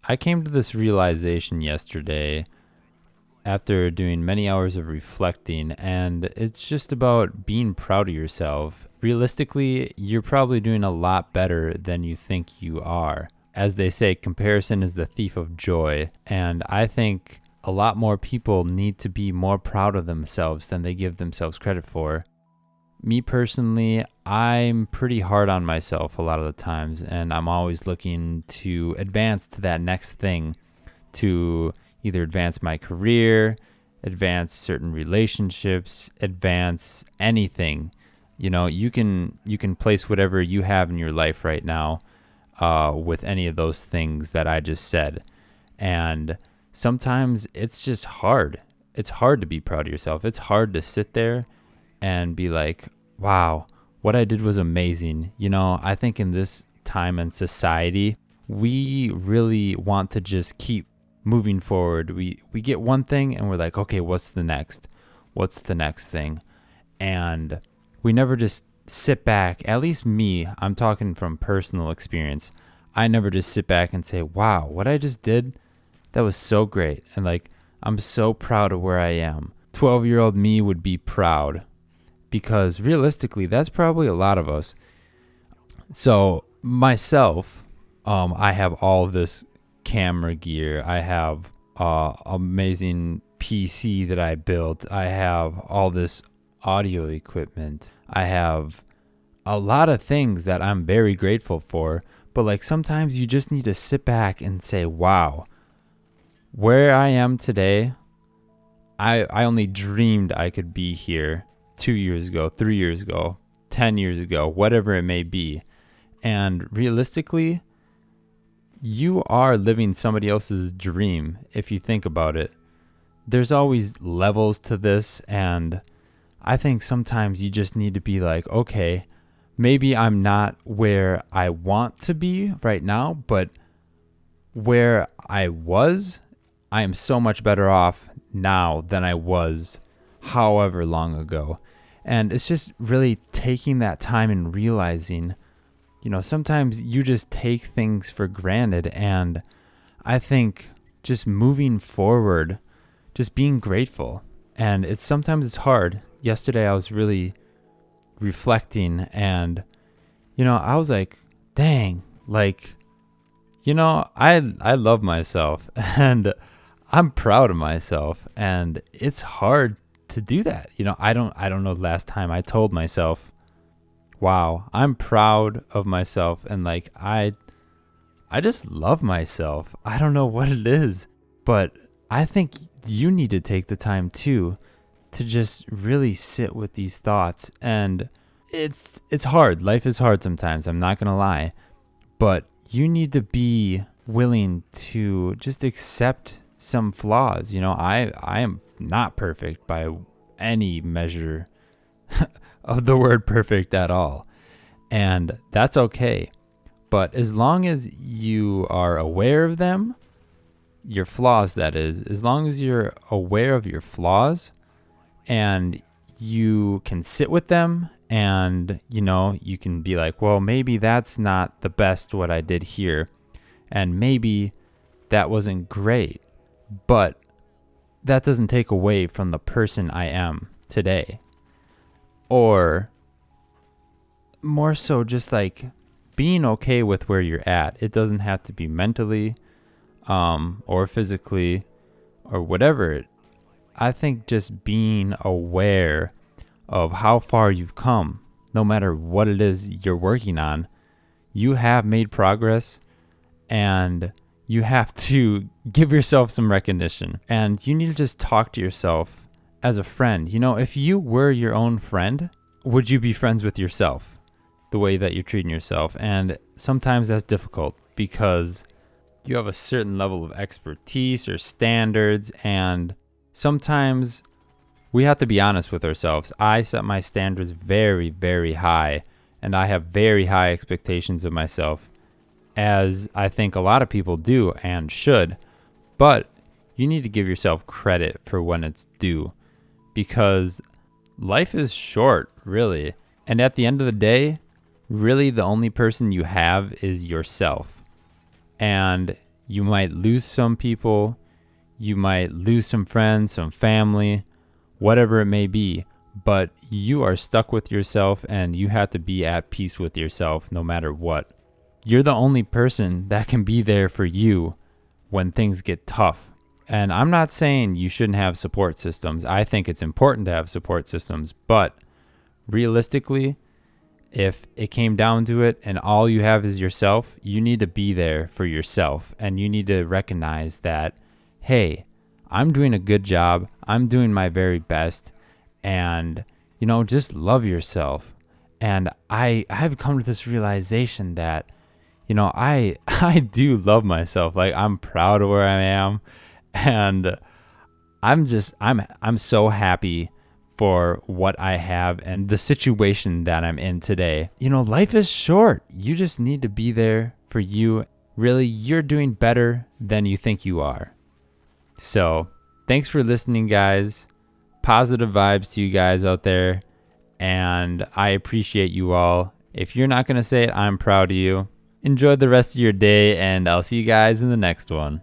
I came to this realization yesterday after doing many hours of reflecting, and it's just about being proud of yourself. Realistically, you're probably doing a lot better than you think you are. As they say, comparison is the thief of joy, and I think a lot more people need to be more proud of themselves than they give themselves credit for. Me personally, I'm pretty hard on myself a lot of the times, and I'm always looking to advance to that next thing, to either advance my career, advance certain relationships, advance anything. You can place whatever you have in your life right now with any of those things that I just said. And sometimes it's just hard. It's hard to be proud of yourself. It's hard to sit there and be like, wow, what I did was amazing. I think in this time and society, we really want to just keep moving forward. We get one thing and we're like, okay, what's the next? What's the next thing? And we never just sit back. At least me, I'm talking from personal experience. I never just sit back and say, wow, what I just did, that was so great. And like, I'm so proud of where I am. 12-year-old me would be proud, because realistically, that's probably a lot of us. So myself, I have all this camera gear. I have amazing PC that I built. I have all this audio equipment. I have a lot of things that I'm very grateful for. But like, sometimes you just need to sit back and say, wow, where I am today, I only dreamed I could be here 2 years ago, 3 years ago, 10 years ago, whatever it may be. And realistically, you are living somebody else's dream if you think about it. There's always levels to this, and I think sometimes you just need to be like, okay, maybe I'm not where I want to be right now, but where I was, I am so much better off now than I was however long ago. And it's just really taking that time and realizing, sometimes you just take things for granted. And I think just moving forward, just being grateful. And sometimes it's hard. Yesterday I was really reflecting, and, I was like, dang, like, I love myself and I'm proud of myself, and it's hard to do that. I don't know the last time I told myself, wow, I'm proud of myself, and like I just love myself. I don't know what it is, but I think you need to take the time too to just really sit with these thoughts. And it's hard. Life is hard sometimes, I'm not going to lie, but you need to be willing to just accept some flaws. I am not perfect by any measure of the word perfect at all. And that's okay. But as long as you are aware of them, your flaws, that is, as long as you're aware of your flaws and you can sit with them, and, you can be like, well, maybe that's not the best what I did here, and maybe that wasn't great, but that doesn't take away from the person I am today. Or more so, just like being okay with where you're at. It doesn't have to be mentally or physically or whatever. I think just being aware of how far you've come, no matter what it is you're working on, you have made progress, and you have to give yourself some recognition. And you need to just talk to yourself as a friend. If you were your own friend, would you be friends with yourself the way that you're treating yourself? And sometimes that's difficult because you have a certain level of expertise or standards, and sometimes we have to be honest with ourselves. I set my standards very, very high, and I have very high expectations of myself, as I think a lot of people do and should. But you need to give yourself credit for when it's due, because life is short, really. And at the end of the day, really the only person you have is yourself. And You might lose some people, you might lose some friends, some family, whatever it may be, but you are stuck with yourself and you have to be at peace with yourself no matter what. You're the only person that can be there for you when things get tough. And I'm not saying you shouldn't have support systems. I think it's important to have support systems, but realistically, if it came down to it and all you have is yourself, you need to be there for yourself. And you need to recognize that, hey, I'm doing a good job. I'm doing my very best. And, just love yourself. And I've come to this realization that, I do love myself. Like, I'm proud of where I am. And I'm so happy for what I have and the situation that I'm in today. Life is short. You just need to be there for you. Really, you're doing better than you think you are. So, thanks for listening, guys. Positive vibes to you guys out there. And I appreciate you all. If you're not going to say it, I'm proud of you. Enjoy the rest of your day, and I'll see you guys in the next one.